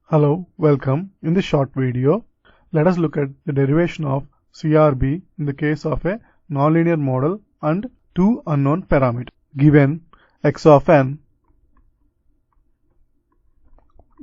Hello, welcome. In this short video, let us look at the derivation of CRB in the case of a nonlinear model and two unknown parameters. Given x of n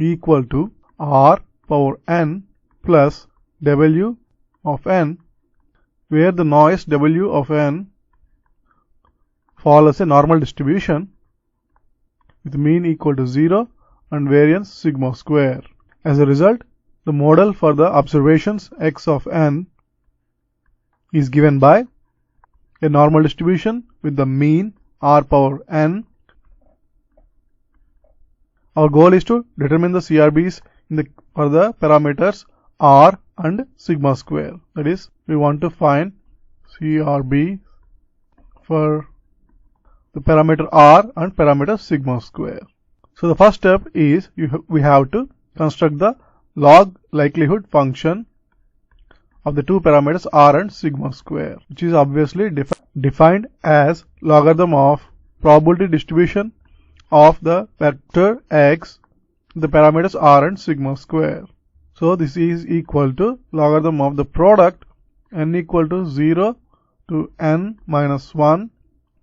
equal to r power n plus w of n, where the noise w of n follows a normal distribution with mean equal to 0 and variance sigma square. As a result, the model for the observations x of n is given by a normal distribution with the mean r power n. Our goal is to determine the CRBs for the parameters r and sigma square. That is, we want to find CRB for the parameter r and parameter sigma square. So the first step is we have to construct the log likelihood function of the two parameters r and sigma square, which is obviously defined as logarithm of probability distribution of the vector x, the parameters r and sigma square. So this is equal to logarithm of the product n equal to 0 to n minus 1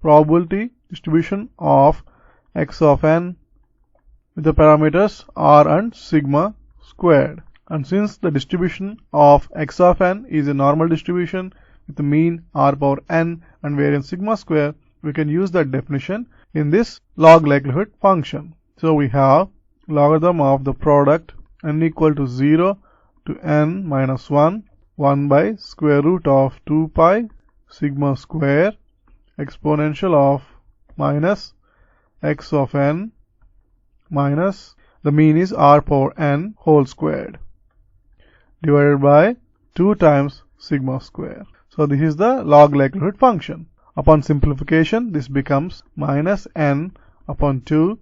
probability distribution of x of n with the parameters r and sigma squared. And since the distribution of x of n is a normal distribution with the mean r power n and variance sigma square, we can use that definition in this log likelihood function. So we have logarithm of the product n equal to 0 to n minus 1 by square root of 2 pi sigma square exponential of minus x of n minus the mean is r power n whole squared divided by 2 times sigma square. So this is the log likelihood function. Upon simplification, this becomes minus n upon 2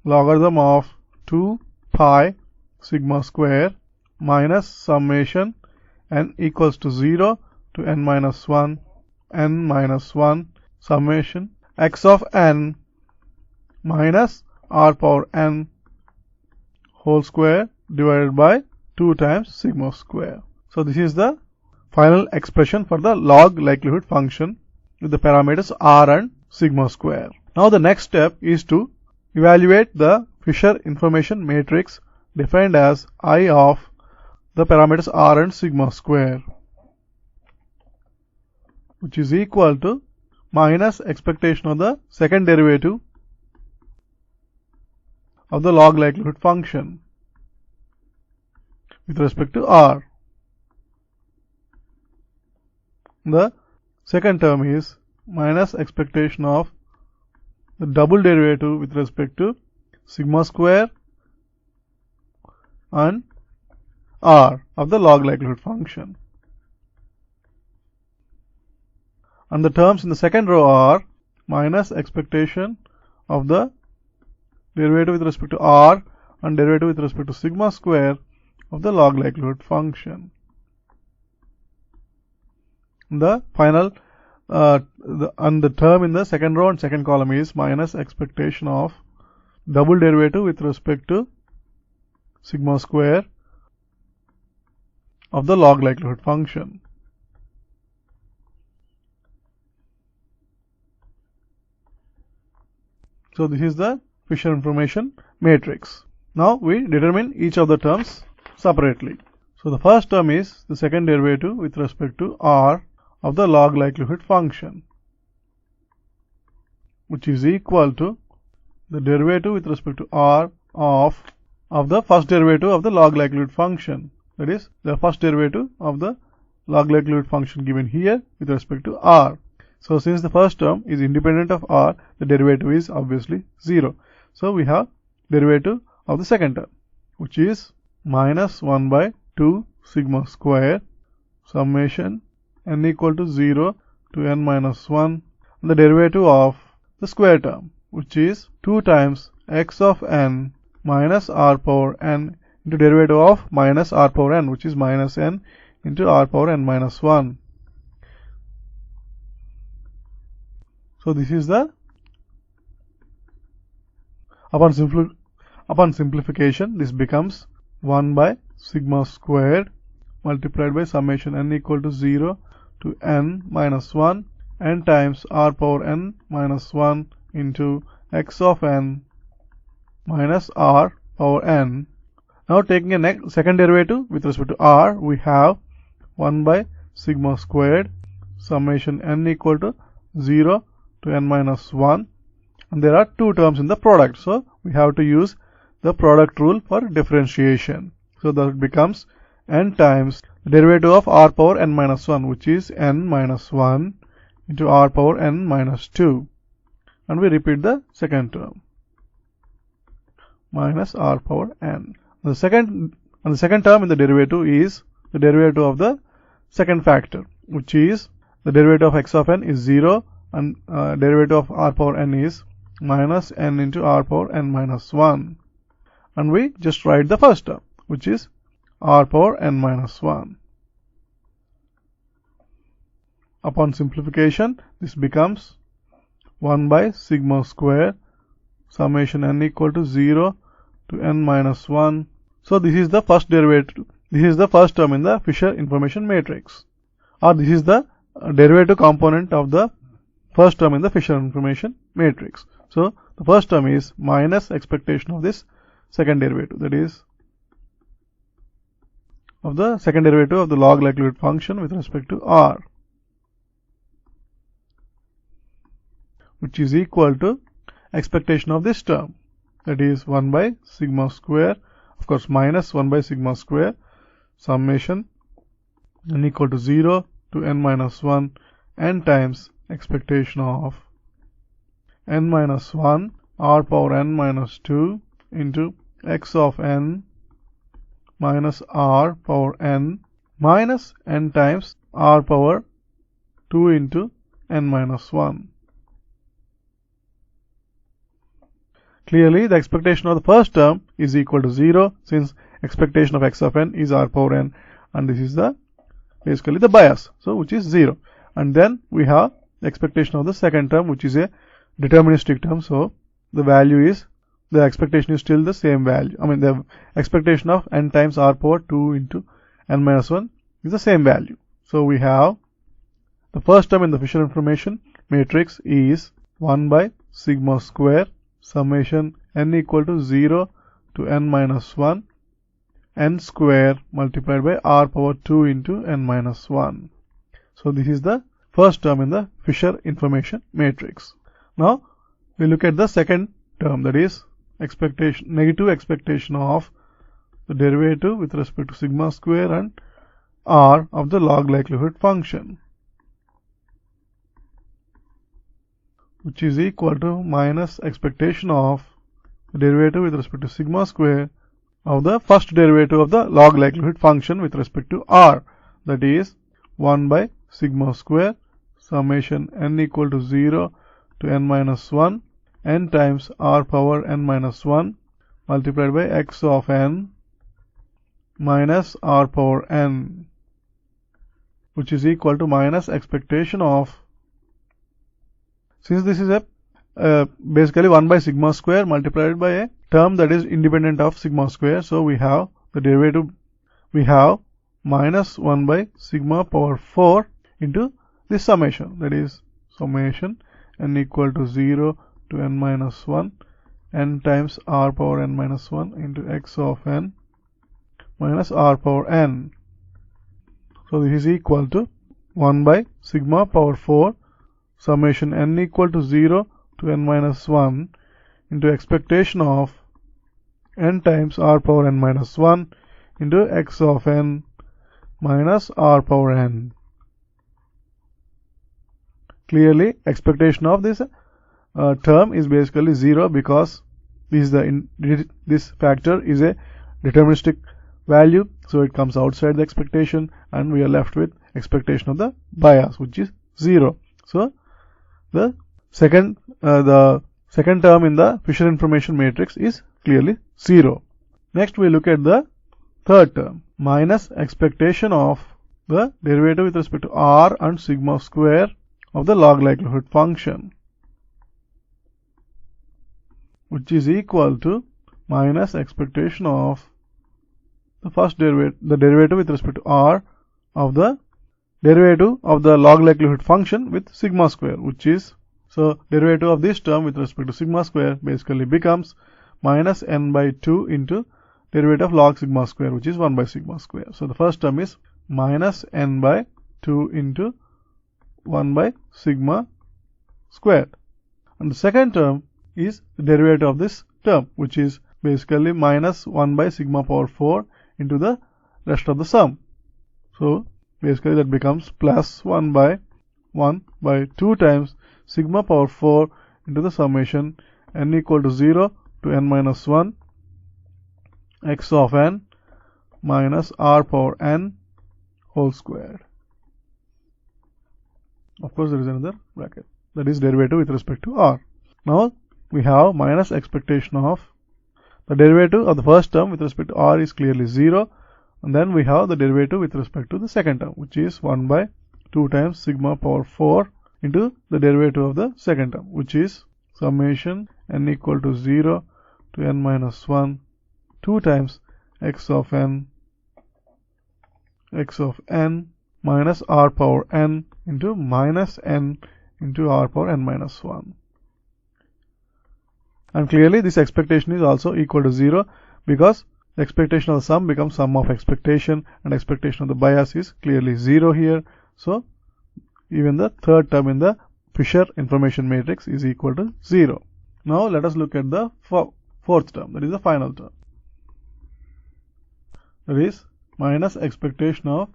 logarithm of 2 pi sigma square minus summation n equals to 0 to n minus 1 summation x of n minus r power n whole square divided by 2 times sigma square. So this is the final expression for the log likelihood function with the parameters r and sigma square. Now the next step is to evaluate the Fisher information matrix defined as I of the parameters r and sigma square, which is equal to minus expectation of the second derivative of the log likelihood function with respect to r. The second term is minus expectation of the double derivative with respect to sigma square and r of the log likelihood function. And the terms in the second row are minus expectation of the derivative with respect to r and derivative with respect to sigma square of the log likelihood function. The final and the term in the second row and second column is minus expectation of double derivative with respect to sigma square of the log likelihood function. So this is the Fisher information matrix. Now we determine each of the terms separately. So the first term is the second derivative with respect to r of the log likelihood function, which is equal to the derivative with respect to r of the first derivative of the log likelihood function. That is, the first derivative of the log likelihood function given here with respect to r. So since the first term is independent of r, the derivative is obviously 0. So we have derivative of the second term, which is minus 1 by 2 sigma square summation n equal to 0 to n minus 1, and the derivative of the square term, which is 2 times x of n minus r power n into derivative of minus r power n, which is minus n into r power n minus 1. So this is the upon simplification, this becomes 1 by sigma squared multiplied by summation n equal to 0 to n minus 1 n times r power n minus 1 into x of n minus r power n. Now taking a second derivative with respect to r, we have 1 by sigma squared summation n equal to 0 to n minus 1, and there are two terms in the product, so we have to use the product rule for differentiation. So that becomes n times the derivative of r power n minus 1, which is n minus 1 into r power n minus 2, and we repeat the second term minus r power n. The second term in the derivative is the derivative of the second factor, which is the derivative of x of n is 0 and derivative of r power n is minus n into r power n minus 1, and we just write the first term, which is r power n minus 1. Upon simplification, this becomes 1 by sigma square summation n equal to 0 to n minus 1. So this is the first derivative. This is the first term in the Fisher information matrix, or this is the derivative component of the first term in the Fisher information matrix. So the first term is minus expectation of this second derivative, that is of the second derivative of the log likelihood function with respect to r, which is equal to expectation of this term, that is 1 by sigma square, of course minus 1 by sigma square summation n equal to 0 to n minus 1 n times expectation of n minus 1 r power n minus 2 into x of n minus r power n minus n times r power 2 into n minus 1. Clearly, the expectation of the first term is equal to 0, since expectation of x of n is r power n, and this is the basically the bias, so which is 0. And then we have the expectation of the second term, which is a deterministic term, so the value is, the expectation is still the same value. I mean, the expectation of n times r power 2 into n minus 1 is the same value. So we have the first term in the Fisher information matrix is 1 by sigma square summation n equal to 0 to n minus 1 n square multiplied by r power 2 into n minus 1. So this is the first term in the Fisher information matrix. Now we look at the second term, that is negative expectation of the derivative with respect to sigma square and r of the log likelihood function, which is equal to minus expectation of the derivative with respect to sigma square of the first derivative of the log likelihood function with respect to r, that is 1 by sigma square summation n equal to 0 to n minus 1 n times r power n minus 1 multiplied by x of n minus r power n, which is equal to minus expectation of, since this is a basically 1 by sigma square multiplied by a term that is independent of sigma square, so we have the derivative, we have minus 1 by sigma power 4 into this summation, that is summation n equal to 0 to n minus 1 n times r power n minus 1 into x of n minus r power n. So this is equal to 1 by sigma power 4 summation n equal to 0 to n minus 1 into expectation of n times r power n minus 1 into x of n minus r power n. Clearly, expectation of this term is basically 0, because this factor is a deterministic value, so it comes outside the expectation, and we are left with expectation of the bias, which is 0. So the second term in the Fisher information matrix is clearly 0. Next we look at the third term, minus expectation of the derivative with respect to r and sigma square of the log likelihood function, which is equal to minus expectation of the derivative with respect to r of the derivative of the log likelihood function with sigma square, which is, so derivative of this term with respect to sigma square basically becomes minus n by 2 into derivative of log sigma square, which is 1 by sigma square. So the first term is minus n by 2 into 1 by sigma squared. And the second term is the derivative of this term, which is basically minus 1 by sigma power 4 into the rest of the sum. So basically that becomes plus 1 by 2 times sigma power 4 into the summation n equal to 0 to n minus 1 x of n minus r power n whole squared. Of course, there is another bracket, that is derivative with respect to r. Now we have minus expectation of the derivative of the first term with respect to r is clearly 0, and then we have the derivative with respect to the second term, which is 1 by 2 times sigma power 4 into the derivative of the second term, which is summation n equal to 0 to n minus 1 2 times x of n minus r power n into minus n into r power n minus 1. And clearly this expectation is also equal to 0, because the expectation of the sum becomes sum of expectation, and expectation of the bias is clearly 0 here. So even the third term in the Fisher information matrix is equal to 0. Now let us look at the fourth term, that is the final term. That is minus expectation of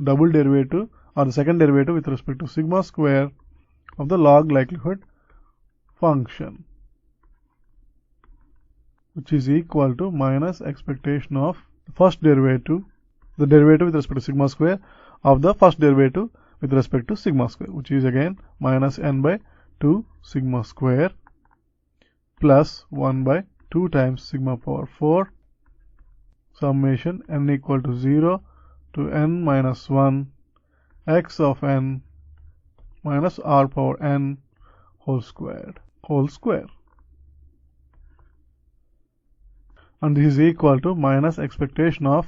double derivative or the second derivative with respect to sigma square of the log likelihood function, which is equal to minus expectation of the first derivative, the derivative with respect to sigma square of the first derivative with respect to sigma square, which is again minus n by 2 sigma square plus 1 by 2 times sigma power 4 summation n equal to 0 to n minus 1 x of n minus r power n whole square. And this is equal to minus expectation of,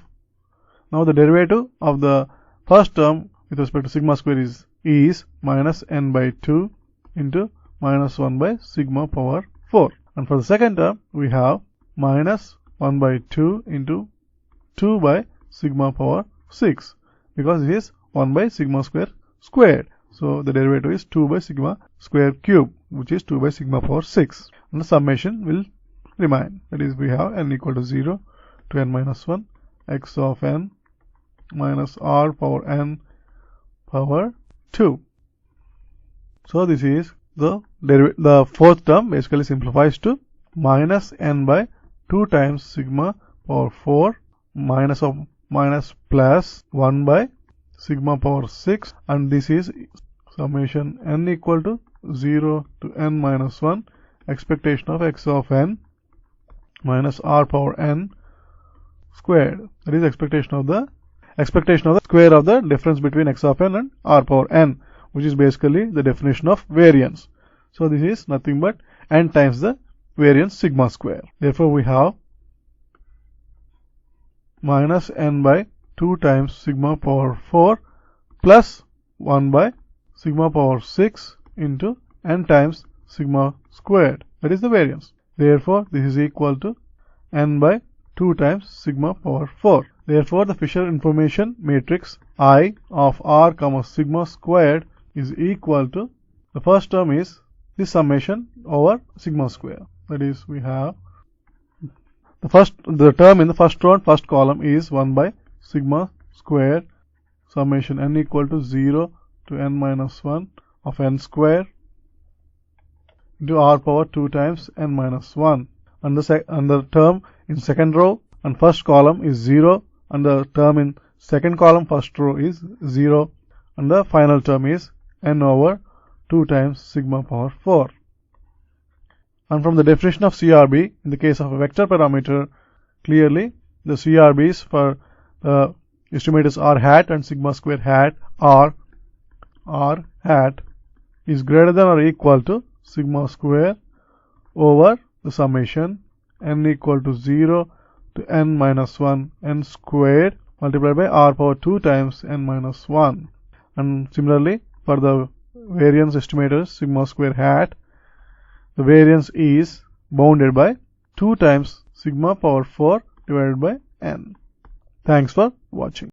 now the derivative of the first term with respect to sigma square is minus n by 2 into minus 1 by sigma power 4. And for the second term we have minus 1 by 2 into 2 by sigma power 6, because it is 1 by sigma square squared. So the derivative is 2 by sigma square cube, which is 2 by sigma power 6. And the summation will remain. That is, we have n equal to 0 to n minus 1 x of n minus r power n power 2. So this is the fourth term basically simplifies to minus n by 2 times sigma power 4 minus plus 1 by sigma power 6, and this is summation n equal to 0 to n minus 1 expectation of x of n minus r power n squared. That is expectation of the square of the difference between x of n and r power n, which is basically the definition of variance. So this is nothing but n times the variance sigma square. Therefore we have minus n by 2 times sigma power 4 plus 1 by sigma power 6 into n times sigma squared. That is the variance. Therefore this is equal to n by 2 times sigma power 4. Therefore the Fisher information matrix I of r comma sigma squared is equal to, the first term is this summation over sigma square. That is, we have the term in the first row and first column is 1 by sigma squared summation n equal to 0 to n minus 1 of n square into r power 2 times n minus 1. And the term in second row and first column is 0, and the term in second column first row is 0, and the final term is n over 2 times sigma power 4. And from the definition of CRB, in the case of a vector parameter, clearly the CRBs for the estimators r hat and sigma square hat r hat is greater than or equal to sigma square over the summation n equal to 0 to n minus 1, n squared multiplied by r power 2 times n minus 1. And similarly, for the variance estimator sigma square hat, the variance is bounded by 2 times sigma power 4 divided by n. Thanks for watching.